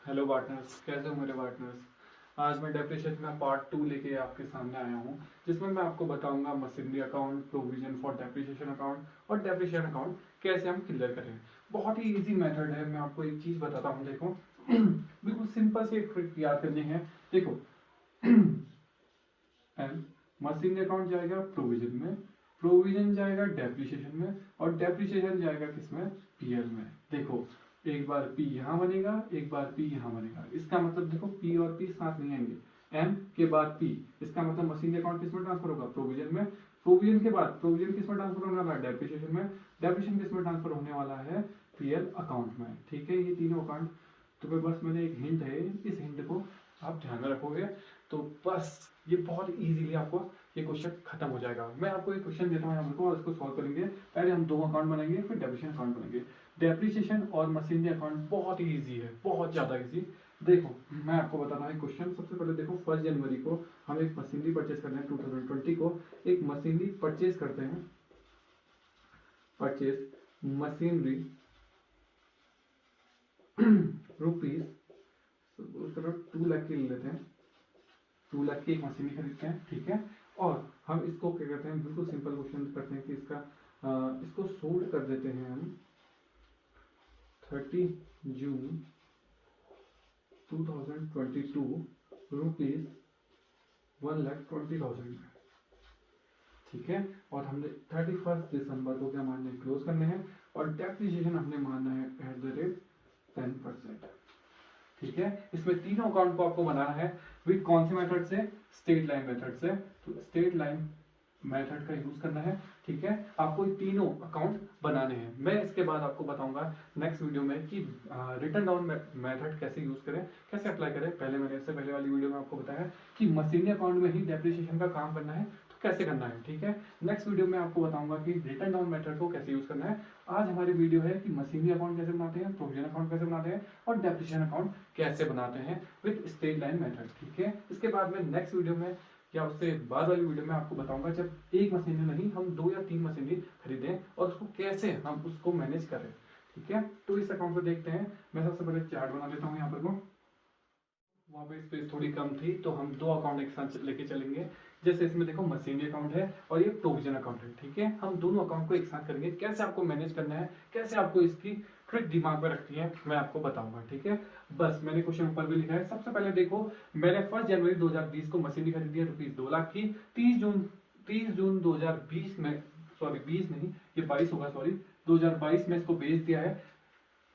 Hello partners, कैसे हो मेरे पार्टनर्स। आज मैं डेप्रिसिएशन का पार्ट 2 लेके आपके सामने आया हूँ, जिसमें मैं आपको बताऊंगा machinery account, provision for depreciation account और डेप्रिसिएशन अकाउंट कैसे हम क्लियर करें। बहुत ही इजी मेथड है। मैं आपको एक चीज बताता हूँ, देखो बिल्कुल सिंपल से एक ट्रिक याद करनी है। देखो मशीनरी अकाउंट जाएगा प्रोविजन में, प्रोविजन जाएगा डेप्रिसिएशन में और डेप्रिसिएशन जाएगा किसमें, पीएल में। देखो एक बार पी यहाँ बनेगा, एक बार पी यहाँ बनेगा। इसका मतलब देखो पी और पी साथ नहीं आएंगे, एम के बाद पी। इसका मतलब मशीनरी अकाउंट किसमें ट्रांसफर होगा, प्रोविजन में। प्रोविजन के बाद प्रोविजन किसमें ट्रांसफर होने वाला है, डेप्रिसिएशन में। डेप्रिसिएशन किसमें ट्रांसफर होने वाला है, पीएल अकाउंट में। ठीक है, ये तीनों अकाउंट। तो बस मैंने एक हिंट है, इस हिंट को आप ध्यान में रखोगे तो बस ये बहुत इजीली आपको ये क्वेश्चन खत्म हो जाएगा। मैं आपको एक क्वेश्चन देता हूँ यहाँ पर और इसको सॉल्व करेंगे। पहले हम दो अकाउंट बनाएंगे, फिर डेप्रिसिएशन अकाउंट बनाएंगे। डेप्रिसिएशन और मशीनरी अकाउंट बहुत ही इजी है, बहुत ज्यादा इजी। देखो मैं आपको बताता हूँ क्वेश्चन। सबसे पहले देखो 1 जनवरी को हम एक मशीनरी परचेज करते हैं, 2020 को एक मशीनरी परचेज करते हैं। परचेज मशीनरी रुपीज 2 लाख की ले लेते हैं। 2 लाख की एक मशीनरी खरीदते हैं, ठीक है। और हम इसको क्या करते हैं, बिल्कुल सिंपल क्वेश्चन करते हैं कि इसको सोल्ड कर देते हैं हम 30 जून 2022 रुपीज 1,20,000 में, ठीक है। और हमने 31 दिसंबर को क्या मानना है, क्लोज करने हैं। और डेप्रिसिएशन हमने मानना है @10%, ठीक है। इसमें तीनों अकाउंट को आपको बनाना है विद कौन से मेथड से, स्ट्रेट लाइन मेथड से। तो स्ट्रेट लाइन मेथड का यूज करना है, ठीक है। आपको तीनों अकाउंट बनाने हैं। मैं इसके बाद आपको बताऊंगा नेक्स्ट वीडियो में कि रिटर्न डाउन मेथड कैसे यूज करें, कैसे अप्लाई करें। पहले मैंने इससे पहले वाली वीडियो में आपको बताया कि मशीनरी अकाउंट में ही डेप्रिसिएशन का काम करना है, तो कैसे करना है, ठीक है। नेक्स्ट वीडियो में आपको बताऊंगा कि रिटर्न डाउन मेथड को कैसे यूज करना है। आज हमारी वीडियो है कि मशीनरी अकाउंट कैसे बनाते हैं, प्रोविजन अकाउंट कैसे बनाते हैं और डेप्रिसिएशन अकाउंट कैसे बनाते हैं विद स्ट्रेट लाइन मेथड, ठीक है। इसके बाद में नेक्स्ट वीडियो में या उससे बाद वाली वीडियो में आपको बताऊंगा जब एक मशीनरी नहीं हम 2 या 3 मशीनरी खरीदें और उसको कैसे हम उसको मैनेज करें, ठीक है। तो इस अकाउंट को देखते हैं। मैं सबसे पहले चार्ट बना लेता हूँ यहाँ पर को। वहाँ पे स्पेस थोड़ी कम थी तो हम 2 अकाउंट एक साथ लेके चलेंगे। जैसे इसमें देखो मशीनरी अकाउंट है और ये प्रोविजन अकाउंट है, ठीक है। हम दोनों अकाउंट को एक साथ करेंगे। कैसे आपको मैनेज करना है, कैसे आपको इसकी ट्रिक दिमाग में रखनी है, मैं आपको बताऊंगा, ठीक है। बस मैंने क्वेश्चन ऊपर भी लिखा है। सबसे पहले देखो मैंने 1 जनवरी 2020 को मशीनरी खरीदी है रुपीज 2 लाख की। 30 जून 2020 में, सॉरी 20 नहीं ये 22 होगा, सॉरी 2022 में इसको बेच दिया है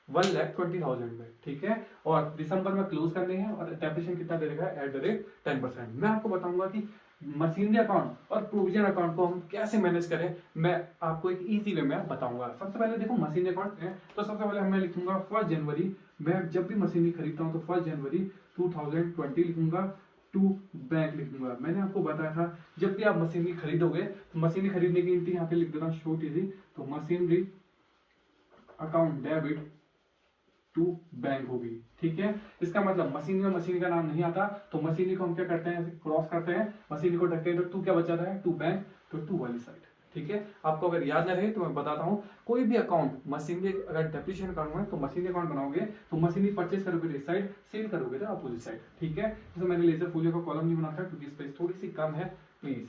1,20,000 में, ठीक है। और दिसंबर में क्लोज करने हैं और डेप्रिसिएशन कितना दे रखा है, @10%। मैं आपको बताऊंगा कि मशीनरी अकाउंट और प्रोविजन अकाउंट को हम कैसे मैनेज करें। मैं आपको एक इजी वे में बताऊंगा। सबसे पहले देखो मशीनरी अकाउंट है तो सबसे पहले मैं लिखूंगा 1 जनवरी। मैं जब भी मशीनरी खरीदता हूं तो 1 जनवरी 2020 लिखूंगा, टू बैंक लिखूंगा। मैंने आपको बताया था जब भी आप मशीनरी खरीदोगे तो मशीनरी खरीदने की एंट्री यहाँ पे लिख देना शॉर्ट इजी। तो machinery account debit to bank होगी, ठीक है। इसका मतलब मशीनरी में मशीनरी का नाम नहीं आता तो मशीनरी को हम क्या करते हैं, क्रॉस करते हैं, मशीनरी को ढकते हैं तो टू क्या बच जाता है, टू बैंक, तो टू वाली साइड, ठीक है। आपको अगर याद न रहे तो मैं बताता हूँ। कोई भी अकाउंट मशीनरी अगर डेप्रिसिएशन अकाउंट है तो मशीनरी अकाउंट बनाओगे तो मशीनरी परचेज करोगे इस साइड, सेल करोगे तो अपोजिट साइड, ठीक है। जैसे मैंने लेजर फोलियो का कॉलम नहीं बनाता क्योंकि स्पेस थोड़ी सी कम है, प्लीज,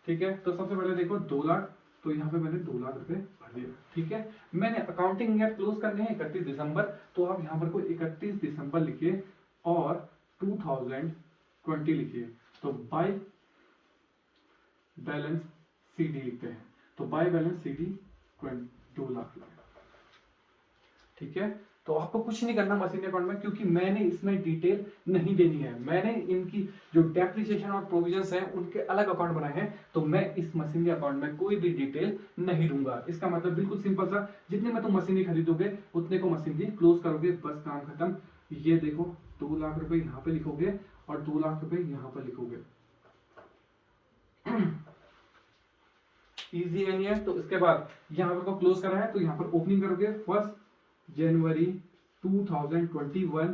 ठीक है। तो सबसे पहले देखो 2 लाख, तो यहाँ पे मैंने 2 लाख रुपए भर दिया, ठीक है। मैंने अकाउंटिंग ईयर क्लोज करने हैं 31 दिसंबर, तो आप यहाँ पर कोई 31 दिसंबर लिखिए और 2020 लिखिए। तो बाय बैलेंस सीडी लिखते हैं। तो बाय बैलेंस सीडी 2 लाख, ठीक है। तो आपको कुछ नहीं करना मशीनरी अकाउंट में, क्योंकि मैंने इसमें डिटेल नहीं देनी है। मैंने इनकी जो डेप्रिसिएशन और प्रोविजंस हैं उनके अलग अकाउंट बनाए हैं, तो मैं इस मशीनरी अकाउंट में कोई भी डिटेल नहीं दूंगा। इसका मतलब बिल्कुल सिंपल सा, जितने में तुम मशीनरी खरीदोगे उतने को मशीनरी क्लोज करोगे, बस काम खत्म। ये देखो 2 लाख रुपए यहाँ पे लिखोगे और 2 लाख रुपए यहाँ पर लिखोगे। इजी है नहीं है। तो इसके बाद यहाँ पर को क्लोज करा है तो यहाँ पर ओपनिंग करोगे 1 जनवरी 2021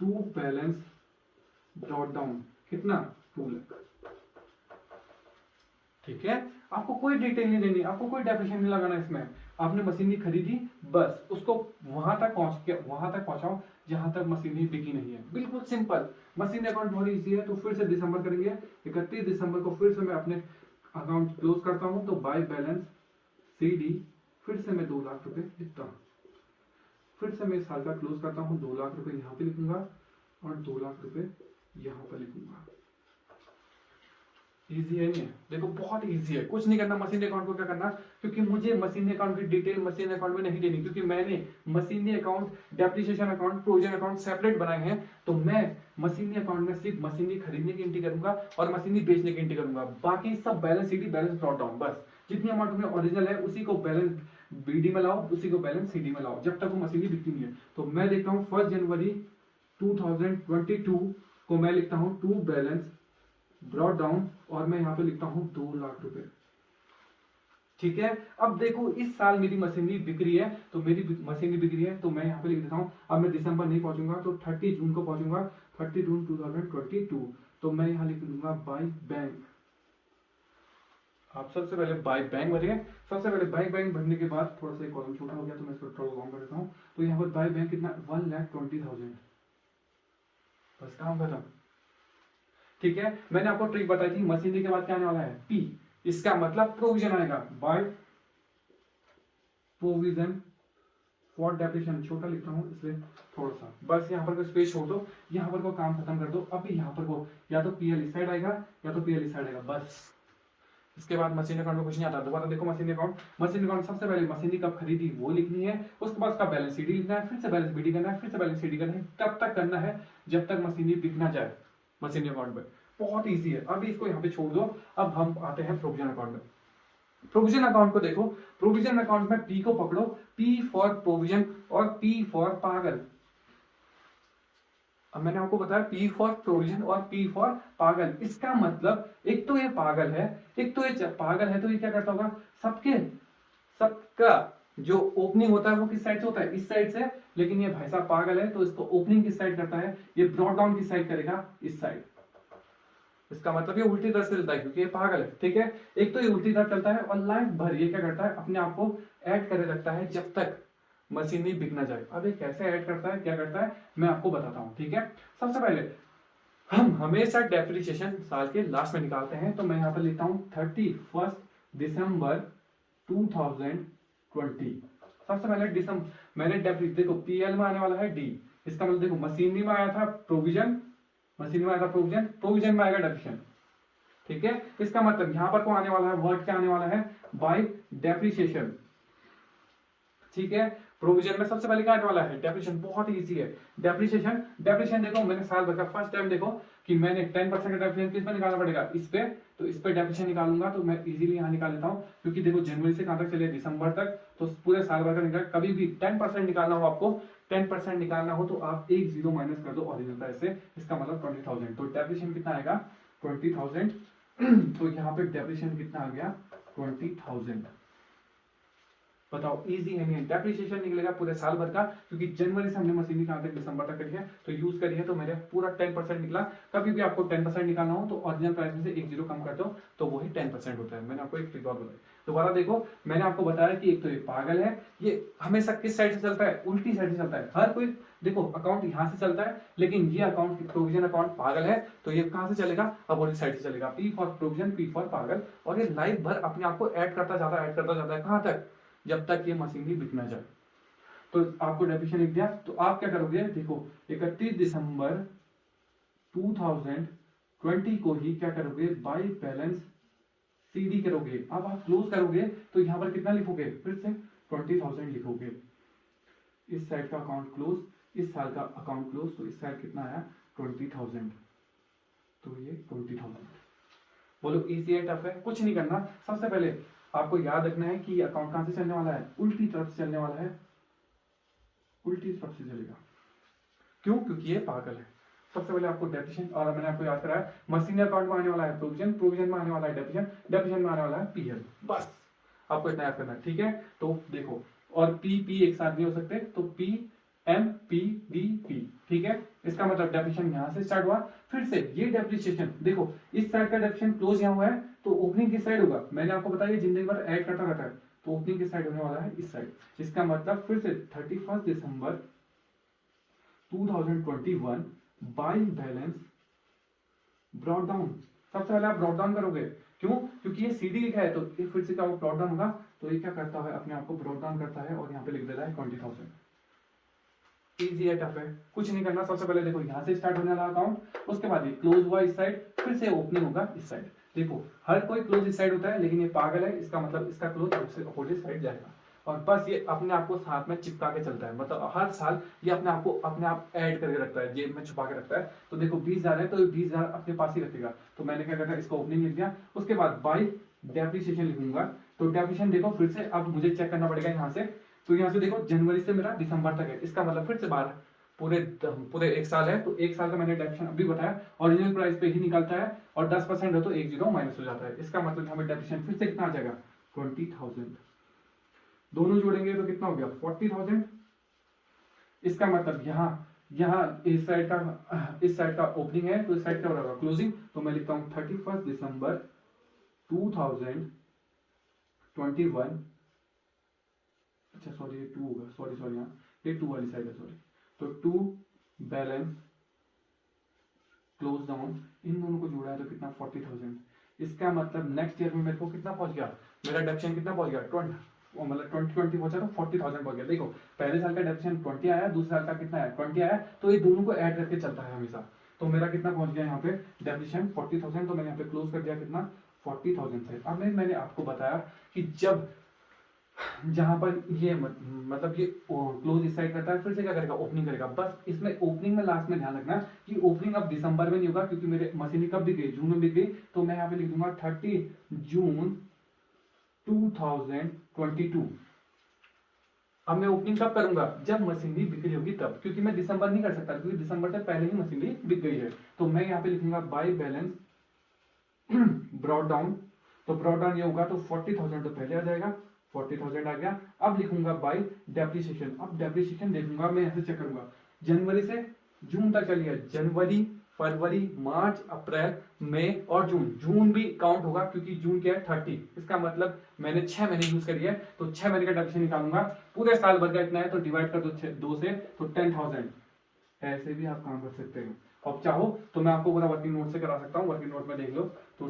टू बैलेंस डॉट डाउन कितना, 2 लाख, ठीक है। आपको कोई डिटेल नहीं देनी, आपको कोई डेफिनेशन नहीं लगाना इसमें। आपने मशीनरी खरीदी, बस उसको वहां तक पहुंचाओ जहां तक मशीनरी बिकी नहीं है। बिल्कुल सिंपल, मशीनरी अकाउंट बहुत ईजी है। तो फिर से दिसंबर करेंगे, 31 दिसंबर को फिर से मैं अपने अकाउंट क्लोज करता हूं। तो बाय बैलेंस CD फिर से मैं 2 लाख रुपए लिखता हूं। फिर से मैं इस साल का क्लोज करता हूं, 2 लाख रुपए यहाँ पे लिखूंगा और 2 लाख रुपए यहाँ पर लिखूंगा। इजी है नहीं? देखो बहुत इजी है, कुछ नहीं करना। मशीनरी अकाउंट को क्या करना, क्योंकि मुझे मशीनरी अकाउंट की डिटेल मशीनरी अकाउंट में नहीं देनी, क्योंकि मैंने machinery account, depreciation account, provision account separate बनाए हैं। तो मैं मशीनरी अकाउंट में सिर्फ मशीनरी खरीदने की एंट्री करूंगा और मशीनरी बेचने की एंट्री करूंगा। बाकी सब balance CD, balance brought down, बस जितनी अमाउंट में ओरिजिनल है उसी को बैलेंस BD में लाओ, उसी को बैलेंस CD में लाओ, जब तक वो मशीनरी बिकती नहीं है। तो मैं देखता हूँ 1 जनवरी 2022 को मैं लिखता हूँ टू बैलेंस ब्रॉट डाउन और मैं यहाँ पे लिखता हूँ 2 लाख रुपए। ठीक है, अब देखो इस साल मेरी मशीनरी बिक रही है, तो मेरी मशीनरी बिक रही है तो मैं यहाँ पे लिख देता हूँ। अब मैं दिसंबर नहीं पहुंचूंगा तो 30 जून को पहुंचूंगा, 30 जून 2022। तो मैं यहाँ लिख दूंगा बाय बैंक। आप सबसे पहले बाय बैंक भरेंगे। सबसे पहले बाय बैंक भरने के बाद थोड़ा सा कॉलम छोटा हो गया तो मैं इसको थोड़ा कम कर देता हूँ। तो यहाँ पर बाय बैंक कितना, 1,20,000। बस काम खत्म। ठीक है, मैंने आपको ट्रिक बताई थी, मशीनरी के बाद क्या आने वाला है, P। इसका मतलब प्रोविजन आएगा, बाय प्रोविजन फॉर डेप्रिसिएशन। छोटा लिखता हूं इसलिए थोड़ा सा, बस यहाँ पर को स्पेस छोड़ दो, यहाँ पर को काम खत्म कर दो। अभी यहाँ पर को या तो PL इस साइड आएगा या तो PL इस साइड आएगा, बस। इसके बाद मशीन अकाउंट में कुछ नहीं आता। दोबारा देखो मशीन अकाउंट सबसे पहले मशीनरी कब खरीदी वो लिखनी है, उसके बाद उसका बैलेंस CD लिखना है, फिर से बैलेंस BD करना है, फिर से बैलेंस CD करना है। तब तक करना है जब तक मशीनरी बिक ना जाए मशीनरी अकाउंट में। बहुत इजी है। अभी इसको यहाँ पे छोड़ दो, अब हम आते हैं प्रोविजन अकाउंट में। प्रोविजन अकाउंट को देखो, प्रोविजन अकाउंट में P को पकड़ो, P फॉर प्रोविजन और P फॉर पागल। अब मैंने आपको बताया P फॉर प्रोविजन और P फॉर पागल। इसका मतलब एक तो ये पागल है, एक तो ये पागल है, तो ये क्या करता होगा, सबका जो ओपनिंग होता है वो किस साइड से होता है, इस साइड से। लेकिन ये भाई साहब पागल है, तो इसको ओपनिंग किस साइड करता है, ये ब्रॉट डाउन किस साइड करेगा, इस साइड। इसका मतलब ये उल्टी तरफ से चलता है क्योंकि ये पागल है। ठीक है, एक तो ये उल्टी तरफ चलता है और लाइफ भर ये क्या करता है, अपने आप को ऐड करे रखता है जब तक मशीनरी बिक ना जाए। अब ये कैसे ऐड करता है, क्या करता है, मैं आपको बताता हूं। ठीक है, सबसे पहले हम हमेशा डेप्रिसिएशन साल के लास्ट में निकालते हैं। तो मैं यहाँ पर लिखता हूँ 31 दिसंबर 2020। सबसे पहले दिसंबर मैंने देखो PL में आने वाला है D। इसका मतलब देखो मशीनरी में आया था प्रोविजन, मशीनरी में आया था प्रोविजन, प्रोविजन में आएगा डेप्रिसिएशन। ठीक है, इसका मतलब यहां पर को आने वाला है, वर्ड क्या आने वाला है, बाय डेप्रिसिएशन। ठीक है, प्रोविजन में सबसे पहले क्या आने वाला है, डेप्रिसिएशन। बहुत इजी है डेप्रिसिएशन देखो मैंने साल भर का फर्स्ट टाइम देखो कि मैंने 10% का डेप्रिसिएशन किस पे निकालना पड़ेगा, इस पे। तो इस पे डेप्रिसिएशन निकालूंगा तो मैं इजीली यहाँ निकाल लेता हूँ, क्योंकि देखो जनवरी से कहां तक चले, दिसंबर तक। तो पूरे साल भर का निकाल, कभी भी 10% निकालना हो आपको, 10% निकालना हो तो आप एक जीरो माइनस कर दो ओरिजिनल प्राइस से। इसका मतलब 20,000। तो डेप्रिसिएशन कितना आएगा, 20,000। तो यहाँ पे डेप्रिसिएशन कितना आ गया, 20,000। बताओ इजी है नहीं? डेप्रिसिएशन निकलेगा पूरे साल भर का, क्योंकि जनवरी से हमने मशीनरी कहां तक, दिसंबर तक करी है, तो यूज करी है। तो मेरे पूरा 10% निकला। कभी भी आपको 10% निकालना हो तो ओरिजिनल प्राइस में से एक जीरो कम कर दो तो वही 10% होता है। मैंने आपको एक ट्रिक और बताई। दोबारा देखो, मैंने आपको बताया कि एक तो ये पागल है, ये हमेशा किस साइड से चलता है, उल्टी साइड से चलता है। हर कोई देखो अकाउंट यहाँ से चलता है, लेकिन ये अकाउंट प्रोविजन अकाउंट पागल है, तो ये कहां से चलेगा, अपोजिट साइड से चलेगा। P for provision, P for पागल। और ये लाइफ भर अपने आप को ऐड करता जाता है कहां तक, जब तक ये मशीनरी बिक ना जाए। तो आपको डेप्रिसिएशन लिख दिया। तो आप क्या करोगे, देखो 31 दिसंबर 2020 को ही क्या करोगे, बाय बैलेंस CD करोगे। अब आप क्लोज करोगे तो यहां पर कितना लिखोगे, फिर से 20,000 लिखोगे। इस साइड का अकाउंट क्लोज, इस साल का अकाउंट क्लोज। तो इस साइड कितना आया, 20,000। तो ये 20,000। बोलो इजी है, टफ है? कुछ नहीं करना। सबसे पहले आपको याद रखना है कि अकाउंट कहां से चलने वाला है, उल्टी तरफ से चलने वाला है, उल्टी तरफ से चलेगा। क्यों, क्योंकि ये पागल है। सबसे पहले आपको डेप्रिसिएशन, और मैंने आपको याद कराया मशीनरी अकाउंट में आने वाला है प्रोविजन, प्रोविजन में आने वाला है डेप्रिसिएशन, डेप्रिसिएशन में आने वाला है PL। बस आपको इतना याद करना है। ठीक है, तो देखो, और P एक साथ नहीं हो सकते, तो PMPDP। ठीक है, इसका मतलब डेप्रिसिएशन यहां से स्टार्ट हुआ, फिर से ये डेप्रिसिएशन देखो इस साइड का डेप्रिसिएशन क्लोज यहां हुआ है, तो ओपनिंग किस साइड होगा, मैंने आपको बताया जिंदगी भर ऐड करता रहता है। तो ओपनिंग किस साइड होने वाला है, इस साइड। इसका मतलब फिर से 31 दिसंबर 2021 बाय बैलेंस ब्रॉट डाउन। सबसे पहले आप ब्रॉट डाउन करोगे, क्यों? क्योंकि ये सीडी लिखा है, तो फिर से क्या ब्रॉट डाउन होगा, तो ये क्या करता है, अपने आप को ब्रॉट डाउन करता है और यहाँ पे लिख देता है 20,000। इजी है, टफ है, कुछ नहीं करना। सबसे पहले देखो यहाँ से स्टार्ट होने वाला अकाउंट, उसके बाद ये क्लोज हुआ इस साइड, फिर से ओपनिंग होगा इस साइड। देखो हर कोई क्लोज इस साइड होता है, लेकिन ये पागल है, इसका मतलब इसका क्लोज उससे अपोजिट साइड जाएगा, और बस ये अपने आप को साथ में चिपका के चलता है। मतलब हर साल ये अपने आप को अपने आप ऐड करके रखता है, जेब में छुपा के रखता है। तो देखो 20,000 है, तो 20,000 अपने पास ही रखेगा। तो मैंने क्या करता है, इसको ओपनिंग लिख दिया, उसके बाद बाय डेप्रिसिएशन लिखूंगा। तो डेप्रिसिएशन देखो फिर से अब मुझे चेक करना पड़ेगा यहाँ से। तो यहाँ से देखो जनवरी से मेरा दिसंबर तक है, इसका मतलब फिर से 12 पूरे एक साल है, तो एक साल का मैंने डेप्रिसिएशन अभी बताया, ओरिजिनल प्राइस पे ही निकलता है, और 10% है तो 10 माइनस हो जाता है। इसका मतलब हमें डेप्रिसिएशन फिर से कितना आ जाएगा, 20,000। दोनों जोड़ेंगे तो कितना हो गया, 40,000। इसका मतलब यहाँ इस साइड का ओपनिंग है, तो इस साइड का हो रहा क्लोजिंग। तो मैं लिखता हूँ 31 दिसंबर 2021, अच्छा सॉरी ये 2 होगा, सॉरी यहाँ ये 2 वाली साइड है, सॉरी। तो 2 बैलेंस क्लोज डाउन, इन दोनों को जोड़ा है तो कितना, 40,000। इसका मतलब नेक्स्ट ईयर में मेरे को कितना पहुंच गया, मेरा डेप्रिसिएशन कितना पहुंच गया, 20 मतलब 2020 पहुंचा तो 40,000 पहुंच गया। देखो पहले साल का डेप्रिसिएशन 20 आया, दूसरे साल का कितना आया, 20 आया, तो ये दोनों को ऐड करके चलता है हमेशा। तो मेरा कितना पहुंच गया यहाँ पे डेप्रिसिएशन 40,000, तो मैंने यहाँ पे क्लोज कर दिया कितना, 40,000 से। अब मैंने आपको बताया कि जब जहां पर ये मतलब ये क्लोज इस साइड करता है, फिर से क्या करेगा, ओपनिंग करेगा। बस इसमें ओपनिंग में लास्ट में ध्यान रखना कि ओपनिंग अब दिसंबर में नहीं होगा, क्योंकि मेरे मशीन कब बिक गई, जून में बिक गई। तो मैं यहाँ पे लिख दूंगा 30 जून 2022। अब मैं ओपनिंग कब करूंगा, जब मशीनरी बिक रही होगी तब, क्योंकि मैं दिसंबर नहीं कर सकता, क्योंकि दिसंबर से पहले ही मशीनरी बिक गई है। तो मैं यहाँ पे लिखूंगा बाय बैलेंस ब्रॉट डाउन। तो ब्रॉट डाउन ये होगा तो 40,000 तो पहले आ जाएगा, 40,000 आ गया। अब लिखूंगा बाय डेप्रिसिएशन। अब डेप्रिसिएशन देखूंगा मैं, ऐसे चेक करूंगा जनवरी से जून तक चलिए, जनवरी, फरवरी, मार्च, अप्रैल, मई और जून। जून भी काउंट होगा, क्योंकि जून क्या है 30। इसका मतलब मैंने 6 महीने यूज करी है, तो 6 महीने का डेप्रिसिएशन निकालूंगा। पूरे साल भर का इतना है, तो डिवाइड कर दो 2 से, तो 10,000। ऐसे भी आप काम कर सकते हो। अब चाहो तो मैं आपको पूरा वर्किंग नोट से करा सकता हूँ, वर्किंग नोट में देख लो। तो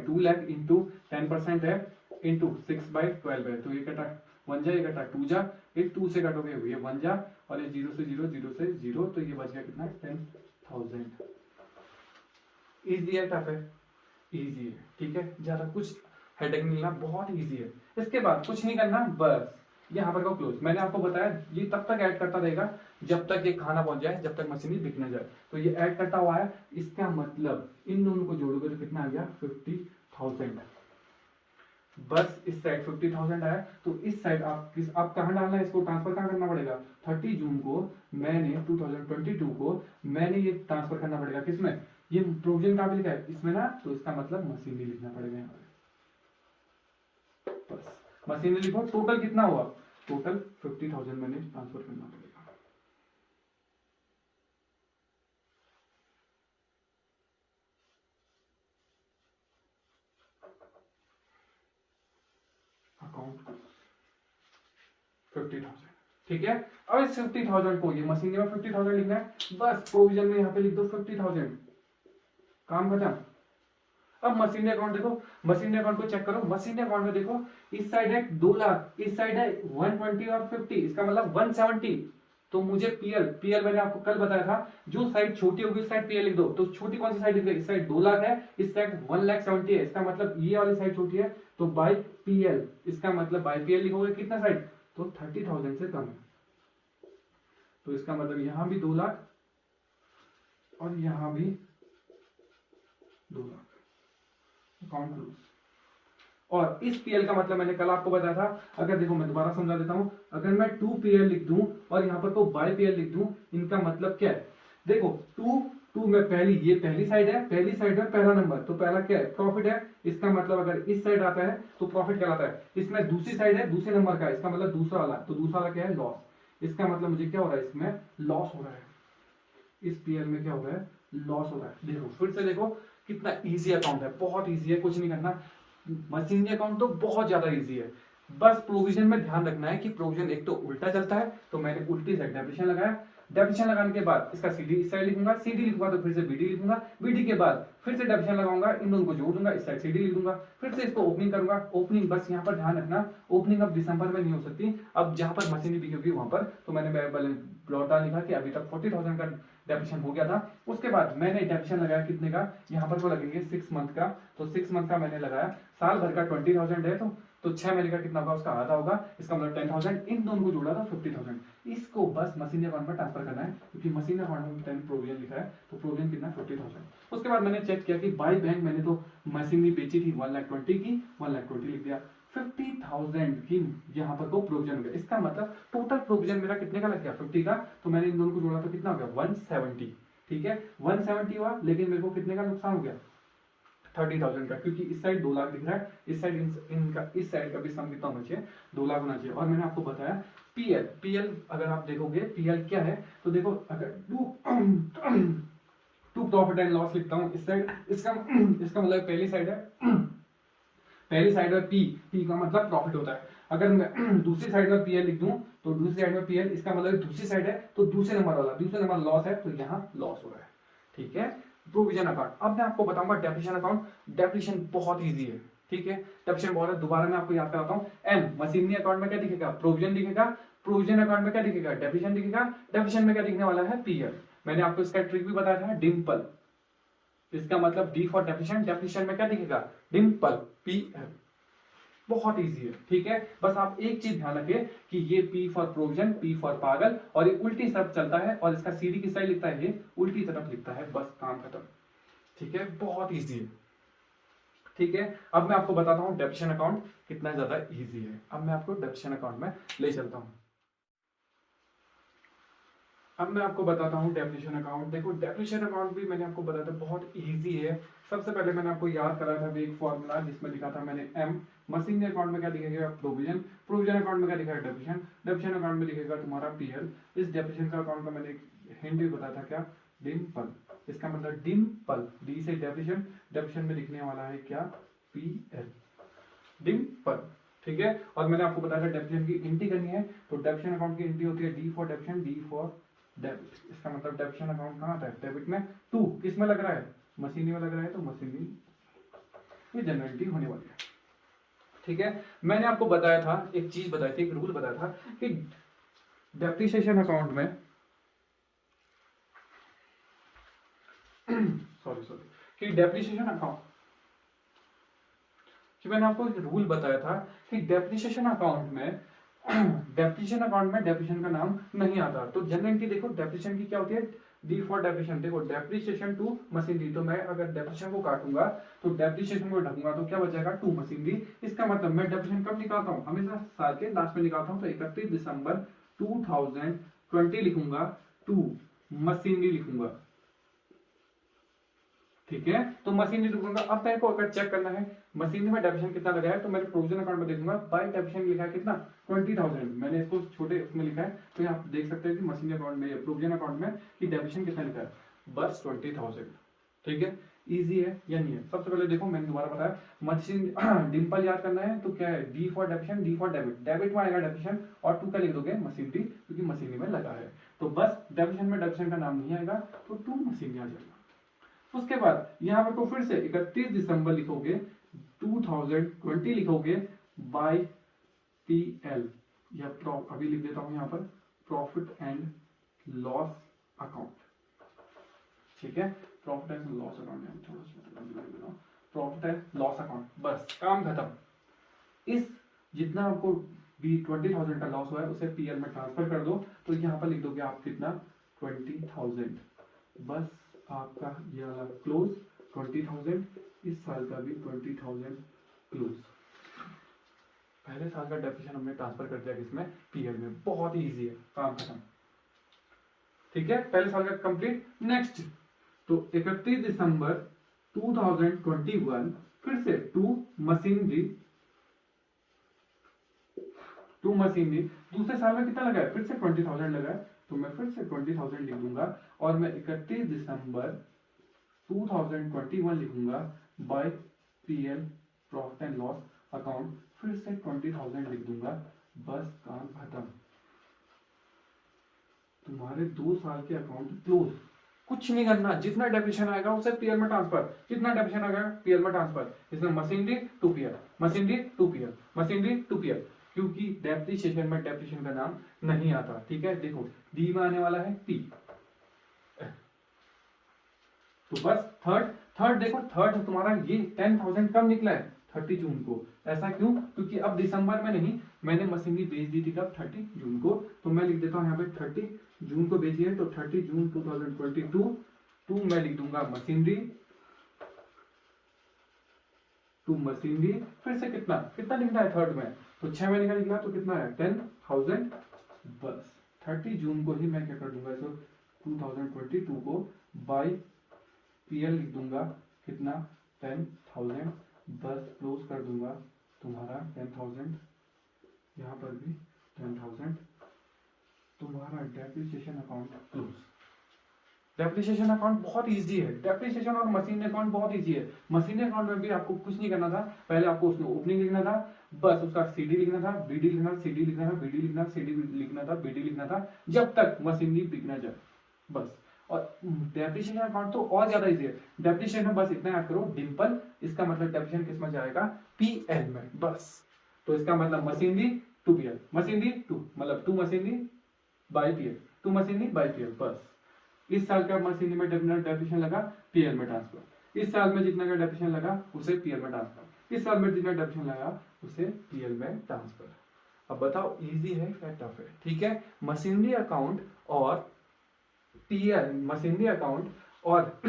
2 लाख इंटू 10% है, इंटू 6/12 है। तो ये कटा 1 जा, ये कटा 2 जा, ये 2 से कटोगे ये 1 जा, और ये 0 से 0, 0 से 0, तो ये बच गया कितना, 10,000। इजी है, टफ है, इजी है, ठीक है, ज्यादा कुछ हेडेक नहीं लेना, बहुत इजी है। इसके बाद कुछ नहीं करना, बस यहाँ पर को क्लोज। मैंने आपको बताया ये तब तक ऐड करता रहेगा जब तक ये खाना पहुंच जाए, जब तक मशीनरी बिक ना जाए। तो ये ऐड करता हुआ है, इसका मतलब इन दोनों को जोड़ोगे तो कितना आ गया, 50,000। बस इस साइड 50,000 आया, तो इस साइड आप कहां डालना है, इसको ट्रांसफर कहां करना पड़ेगा, 30 जून को मैंने 2022 को मैंने ये ट्रांसफर करना पड़ेगा किसमें, ये प्रोविजन कहां पे लिखा है, इसमें ना। तो इसका मतलब मशीनरी लिखना पड़ेगा यहाँ पे। बस मशीनरी लिखो, टोटल कितना हुआ, टोटल 50,000 मैंने ट्रांसफर करना पड़ेगा। अकाउंट 50,000, ठीक है। अब इस 50,000 को, ये मशीन में 50,000 लिखना है, बस प्रोविजन में यहाँ पे लिख दो 50,000, काम खत्म। अब मशीन अकाउंट देखो, मशीन अकाउंट को चेक करो। मशीन अकाउंट में देखो, इस साइड है 2 लाख, इस साइड है 120 और 50, इसका मतलब 170। तो मुझे पीएल मैंने आपको कल बताया था, जो साइड छोटी होगी इस साइड पीएल लिख दो। तो छोटी कौन सी साइड लिख दो, इस साइड 2 लाख है, इस साइड 1,70 है, इसका मतलब ये वाली साइड छोटी है, तो बाय पीएल। इसका मतलब बाय पीएल लिखोगे कितना साइड, तो 30,000 से कम है। तो इसका मतलब यहां भी 2 लाख और यहां भी 2 लाख, अकाउंट क्लोज। और इस पीएल का मतलब मैंने कल आपको बताया था, अगर देखो मैं दोबारा समझा देता हूं, अगर मैं 2 पीएल लिख दूं और यहां पर को बाय पीएल लिख दूं, इनका मतलब क्या है, देखो 2 में ये पहली साइड है, पहला नंबर, तो पहला क्या है, प्रॉफिट है। इसका मतलब अगर इस साइड आता है तो प्रॉफिट कहलाता है। इसमें दूसरी साइड है, दूसरे नंबर का, इसका मतलब दूसरा वाला, तो दूसरा वाला क्या है, लॉस। इसका मतलब मुझे क्या हो रहा है, इसमें लॉस हो रहा है, इस पीएल में क्या हो रहा है, लॉस हो रहा है। देखो फिर से देखो कितना इजी अकाउंट है, बहुत इजी है, कुछ नहीं करना। मशीनरी अकाउंट तो बहुत ज्यादा इजी है। बस प्रोविजन में ध्यान रखना है कि प्रोविजन एक तो उल्टा चलता है, तो मैंने उल्टी साइड डेफिनेशन लगाया, डेफिनेशन लगाने के बाद इसका सीडी इस साइड लिखूंगा, सीडी लिखूंगा तो फिर से बीडी लिखूंगा, बीडी के बाद फिर से डेफिनेशन लगाऊंगा, इन दोनों को जोड़ दूंगा, इस साइड सीडी लिख दूंगा, फिर से इसको ओपनिंग करूंगा। ओपनिंग बस यहाँ पर ध्यान रखना, ओपनिंग अब दिसंबर में नहीं हो सकती, अब जहां पर मशीनरी बिकी होगी वहां पर। तो मैंने ब्लॉटा लिखा कि अभी तक 40,000 का डेफिनेशन हो गया था। उसके बाद मैंने डेफिनेशन लगाया कितने का, यहाँ पर वो लगेंगे 6 मंथ का, तो 6 मंथ का मैंने लगाया, साल भर का 20,000 है, तो 6 महीने का कितना होगा, उसका आधा होगा, इसका मतलब 10,000, इन दोनों को जोड़ा था 50,000। इसको बस मशीन अकाउंट में ट्रांसफर करना है, क्योंकि मशीन अकाउंट में 10 प्रोविजन लिखा है, तो प्रोविजन कितना 50,000। उसके बाद मैंने चेक किया कि बाय बैंक मैंने तो मशीनरी बेची थी 1,20,000 की, 1,20,000 लिख दिया, 50,000 की यहाँ पर को प्रोविजन हो गया। इसका मतलब टोटल प्रोविजन मेरा कितने का लग गया, 50 का, तो मैंने इन दोनों को जोड़ा तो कितना हो गया, 170। ठीक है, 170 हुआ, लेकिन मेरे को कितने का नुकसान हो गया, 30,000 का, क्योंकि इस साइड 2 लाख दिख रहा है, इस साइड इनका इस साइड का भी सम कितना होना चाहिए, 2 लाख होना चाहिए। और मैंने आपको बताया पीएल अगर आप देखोगे पीएल क्या है, तो देखो अगर टू प्रॉफिट एंड लॉस लिखता हूं इस साइड, इसका मतलब पहली साइड है, पहली साइड में पी का मतलब प्रॉफिट होता है। अगर मैं दूसरी साइड में पीएल लिख दूं, तो दूसरी साइड में पीएल, इसका मतलब दूसरी साइड है, तो दूसरे नंबर वाला, दूसरे नंबर लॉस है, तो यहाँ लॉस हो रहा है। ठीक है, प्रोविजन अकाउंट। अब मैं आपको बताऊंगा डेप्रिसिएशन अकाउंट। डेप्रिसिएशन बहुत इजी है, ठीक है, डेप्रिसिएशन बहुत है। दोबारा मैं आपको याद कराता हूं, एम मशीनरी अकाउंट में क्या दिखेगा, प्रोविजन दिखेगा, प्रोविजन अकाउंट में क्या दिखेगा, डेप्रिसिएशन दिखेगा, डेप्रिसिएशन में क्या दिखने वाला है, पीएल। मैंने आपको इसका ट्रिक भी बताया था, डिम्पल, इसका मतलब डी फॉर डेप्रिसिएशन, डेप्रिसिएशन में क्या दिखेगा, डिम्पल, पीएल। बहुत इजी है, ठीक है। बस आप एक चीज ध्यान रखिए कि ये P for provision, P for पागल, और ये उल्टी तरफ चलता है, और इसका सीडी किस साइड लिखता है, ये उल्टी तरफ लिखता है, बस काम खत्म। ठीक है, बहुत इजी है। ठीक है, अब मैं आपको बताता हूं डेप्रिसिएशन अकाउंट कितना ज्यादा इजी है। अब मैं आपको डेप्रिसिएशन अकाउंट में ले चलता हूं। अब मैं आपको बताता हूं डेप्रिसिएशन अकाउंट। देखो डेप्रिसिएशन अकाउंट भी मैंने आपको बताया था बहुत इजी है। सबसे पहले मैंने आपको याद कराया था एक फॉर्मूला, जिसमें लिखा था मैंने एम, मशीनरी अकाउंट में क्या दिखेगा, प्रोविजन, प्रोविजन अकाउंट में क्या दिखेगा, डेप्रिसिएशन, डेप्रिसिएशन अकाउंट में दिखेगा तुम्हारा पीएल। इस डेप्रिसिएशन का अकाउंट का मैंने हिंट भी बताया था, क्या, डिम्पल, इसका मतलब डिम्पल, डी से डेप्रिसिएशन, डेप्रिसिएशन में लिखने वाला है क्या, पीएल, डिम्पल। ठीक है, और मैंने आपको बताया था डेप्रिसिएशन की एंट्री करनी है, तो डेप्रिसिएशन अकाउंट की एंट्री होती है D for depreciation, D for debit. इसका मतलब डेप्रिसिएशन अकाउंट कहां आता है, डेबिट में। 2 किस में लग रहा है, मशीनरी में लग रहा है, तो मशीनरी ये जनरल एंट्री होने वाली है। ठीक है, मैंने आपको बताया था, एक चीज बताई थी, एक रूल बताया था कि डेप्रिसिएशन अकाउंट में सॉरी कि डेप्रिसिएशन अकाउंट, कि मैंने आपको एक रूल बताया था कि डेप्रिसिएशन अकाउंट में डेप्रिसिएशन अकाउंट में डेप्रिसिएशन का नाम नहीं आता। तो जनरल एंट्री देखो डेप्रिसिएशन की क्या होती है, डी फॉर डेप्रिसिएशन। देखो डेप्रिसिएशन टू मशीनरी, तो मैं अगर डेप्रिसिएशन को काटूंगा तो डेप्रिसिएशन को ढकूंगा तो क्या बचेगा, टू मशीनरी। इसका मतलब मैं डेप्रिसिएशन कब निकालता हूँ, हमेशा साल के लास्ट में निकालता हूँ, तो 31 दिसंबर 2020 लिखूंगा, टू मशीनरी लिखूंगा। ठीक है, तो मशीनरी लिखूंगा। अब मेरे को अगर चेक करना है मशीनरी में डेप्रिसिएशन कितना लगा है, तो मेरे प्रोविजन अकाउंट में देखूंगा, बाय डेप्रिसिएशन लिखा है कितना, 20,000। मैंने इसको छोटे उसमें लिखा है, तो आप देख सकते हैं कि मशीनरी अकाउंट में, प्रोविजन अकाउंट में कि डेप्रिसिएशन कितना लिखा है, बस 20,000। ठीक है, इजी है या नहीं है। सबसे पहले देखो मैंने दोबारा बताया, मशीन डिम्पल याद करना है तो क्या है, D for depreciation, D for debit, debit में आएगा डेप्रिसिएशन, और 2 का लिख दोगे मशीनरी, क्योंकि मशीनरी में लगा है। तो बस डेप्रिसिएशन में डेप्रिसिएशन का नाम नहीं आएगा, तो 2 मशीनरी आ जाएगा। उसके बाद यहाँ पर को फिर से 31 दिसंबर लिखोगे, 2020 लिखोगे, बाय पीएल, या अभी लिख देता हूं यहाँ पर प्रॉफिट एंड लॉस अकाउंट। ठीक है, profit and loss account, profit and loss account, बस काम खत्म। इस जितना आपको 20,000 का लॉस हुआ है उसे पीएल में ट्रांसफर कर दो, तो यहाँ पर लिख दोगे आप कितना, 20,000। बस आपका ये वाला क्लोज 20,000, इस साल का भी 20,000 क्लोज। पहले साल का डेप्रिसिएशन हमने ट्रांसफर कर दिया किसमें, पीएल में। बहुत ही इजी है, काम खत्म। ठीक है, पहले साल का कंप्लीट। नेक्स्ट, तो 31 दिसंबर 2021 फिर से टू मशीनरी, दूसरे साल में कितना लगा है, फिर से 20,000 लगा है, तो मैं फिर से 20,000 लिख दूंगा, और मैं 31 दिसंबर 2021 लिखूंगा, by PL profit and loss account, फिर से 20,000 लिख दूंगा, बस काम खत्म। तुम्हारे 2 साल के अकाउंट क्लोज। कुछ नहीं करना, जितना डेप्रिसिएशन आएगा उसे पीएल में ट्रांसफर, जितना डेप्रिसिएशन आएगा पीएल में ट्रांसफर। इसमें machinery to PL, machinery to PL, machinery to PL, क्योंकि डेप्रिसिएशन में डेप्रिसिएशन का नाम नहीं आता। ठीक है, देखो डी में आने वाला है पी, तो बस थर्ड देखो, थर्ड तुम्हारा ये 10,000 कब निकला है, 30 जून को। ऐसा क्यों, क्योंकि अब दिसंबर में नहीं, मैंने मशीनरी बेच दी थी कब, 30 जून को। तो मैं लिख देता हूँ यहाँ पे 30 जून को बेची है, तो 30 जून 2022 टू मैं लिख दूंगा मशीनरी टू मशीनरी। फिर से कितना कितना लिखना है थर्ड में, तो 6 महीने का निकला, तो कितना है 10,000। बस 30 जून को ही मैं क्या कर दूंगा, इसको 2022 को बाई पीएल लिख दूंगा, कितना 10,000, बस क्लोज कर दूंगा तुम्हारा 10,000, यहाँ पर भी 10,000, तुम्हारा depreciation account close. Depreciation account बहुत इजी है, डेप्रिसिएशन और मशीन अकाउंट बहुत इजी है। मशीन अकाउंट में भी आपको कुछ नहीं करना था, पहले आपको उसमें ओपनिंग लिखना था, बस उसका सीडी लिखना था, बीडी लिखना था, सीडी लिखना था, बीडी लिखना था, सीडी लिखना था, बीडी लिखना था, जब तक मशीनरी बिक ना जाए, बस। और डेप्रिसिएशन अकाउंट तो और ज्यादा इजी है। डेप्रिसिएशन में बस इतना याद करो, डिंपल, इसका मतलब डेप्रिसिएशन किस में जाएगा, पीएल में, बस। तो इसका मतलब machinery to PL, machinery to मतलब to machinery by PL, to machinery by PL, बस। इस साल का मशीनरी में डेप्रिसिएशन लगा, पीएल में ट्रांसफर। इस साल में जितना का डेप्रिसिएशन लगा उसे पीएल में ट्रांसफर, इस साल में जितना डेप्रिसिएशन लगा उसे पीएल में ट्रांसफर। अब बताओ इजी है या टफ है। ठीक है, मशीनरी अकाउंट और पीएल, मशीनरी अकाउंट और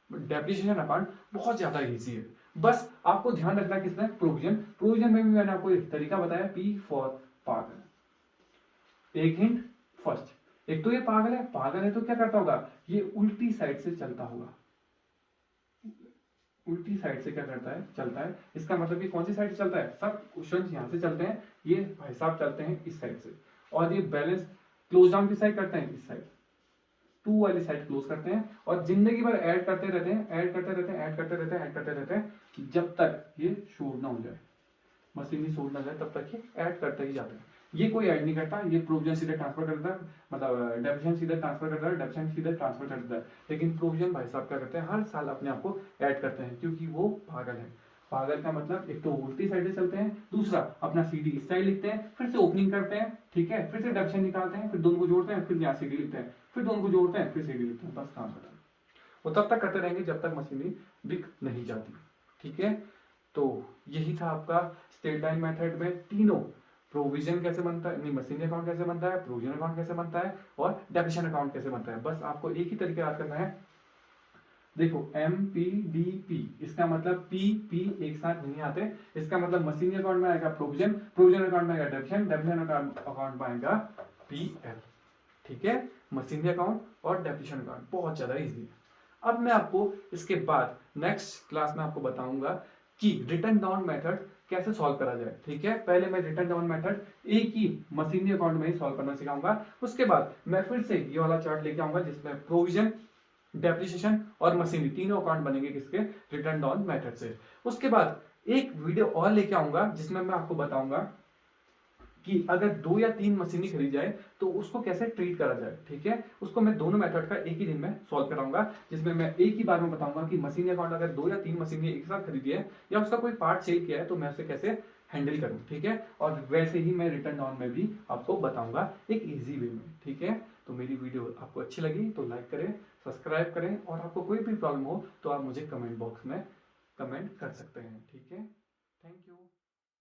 डेप्रिसिएशन अकाउंट बहुत ज्यादा इजी है। बस आपको ध्यान रखना किसमें, प्रोविजन। प्रोविजन में भी मैंने आपको एक तरीका बताया, पी फॉर पागल। एक हिंट, फर्स्ट, एक तो ये पागल है तो क्या करता होगा, ये उल्टी साइड से चलता होगा, उल्टी साइड से क्या करता है, चलता है। इसका मतलब ये कौन सी साइड से चलता है, सब क्वेश्चन यहाँ से चलते हैं, ये भाई साहब चलते हैं इस साइड से, और ये बैलेंस क्लोज डाउन की साइड करते हैं इस साइड, टू वाली साइड क्लोज करते हैं, और जिंदगी भर ऐड करते रहते हैं, ऐड करते रहते हैं, ऐड करते रहते हैं, ऐड करते रहते हैं, जब तक ये शोर ना हो जाए, मशीन ही शोर ना जाए, तब तक ये ऐड करते ही जाते हैं। ये कोई ऐड नहीं करता, ये प्रोविजन सीधे ट्रांसफर कर देता है, मतलब डेप्रिसिएशन सीधे ट्रांसफर करता है, डेप्रिसिएशन सीधे ट्रांसफर कर देता है। लेकिन प्रोविजन भाई साहब क्या करते हैं, हर साल अपने आप को ऐड करते हैं, क्योंकि वो पागल है। पागल का मतलब एक तो उल्टी साइड से चलते हैं, दूसरा अपना सीडी इस साइड लिखते हैं, फिर से ओपनिंग करते हैं, ठीक है, फिर से डेप्रिसिएशन निकालते हैं, फिर दोनों को जोड़ते हैं, फिर यहाँ सीडी लिखते हैं, फिर दोनों को जोड़ते हैं, फिर सीडी लिखते हैं, बस काम खत्म। वो तब तक करते रहेंगे जब तक मशीनरी बिक नहीं जाती। ठीक है, तो यही था आपका स्ट्रेट लाइन मेथड में तीनों, प्रोविजन कैसे बनता है, नहीं मशीनरी अकाउंट कैसे बनता है, प्रोविजन अकाउंट कैसे बनता है, और डेप्रिसिएशन अकाउंट कैसे बनता है। बस आपको एक ही तरीके याद करना है। देखो MPDP, इसका मतलब P एक साथ नहीं आते, इसका मतलब मशीनरी अकाउंट में आएगा प्रोविजन, प्रोविजन अकाउंट में आएगा डेप्रिसिएशन, डेप्रिसिएशन अकाउंट में आएगा PL। ठीक है, मशीनरी अकाउंट और डेप्रिसिएशन अकाउंट बहुत ज्यादा इजी है। अब मैं आपको इसके बाद नेक्स्ट क्लास में आपको बताऊंगा कि रिटर्न डाउन मेथड कैसे सॉल्व करा जाए। ठीक है, पहले मैं रिटर्न डाउन मेथड एक ही मशीनरी अकाउंट में ही सॉल्व करना सिखाऊंगा, उसके बाद मैं फिर से ये वाला चार्ट लेके आऊंगा जिसमें प्रोविजन, डेप्रिसिएशन और मशीनरी तीनों अकाउंट बनेंगे किसके, रिटर्न डाउन मेथड से। उसके बाद एक वीडियो और लेके आऊंगा जिसमें मैं आपको बताऊंगा कि अगर 2 या 3 मशीनरी खरीद जाए तो उसको कैसे ट्रीट करा जाए। ठीक है, उसको मैं दोनों मेथड का एक ही दिन में सॉल्व कराऊंगा, जिसमें मैं एक ही बार में बताऊंगा कि मशीनरी अकाउंट अगर 2 या 3 मशीनरी एक साथ खरीदी है या उसका कोई पार्ट सेल किया है तो मैं उसे कैसे हैंडल करूं। ठीक है, और वैसे ही मैं रिटर्न डाउन में भी आपको बताऊंगा एक इजी वे में। ठीक है, तो मेरी वीडियो आपको अच्छी लगी तो लाइक करें, सब्सक्राइब करें, और आपको कोई भी प्रॉब्लम हो तो आप मुझे कमेंट बॉक्स में कमेंट कर सकते हैं। ठीक है, थैंक यू।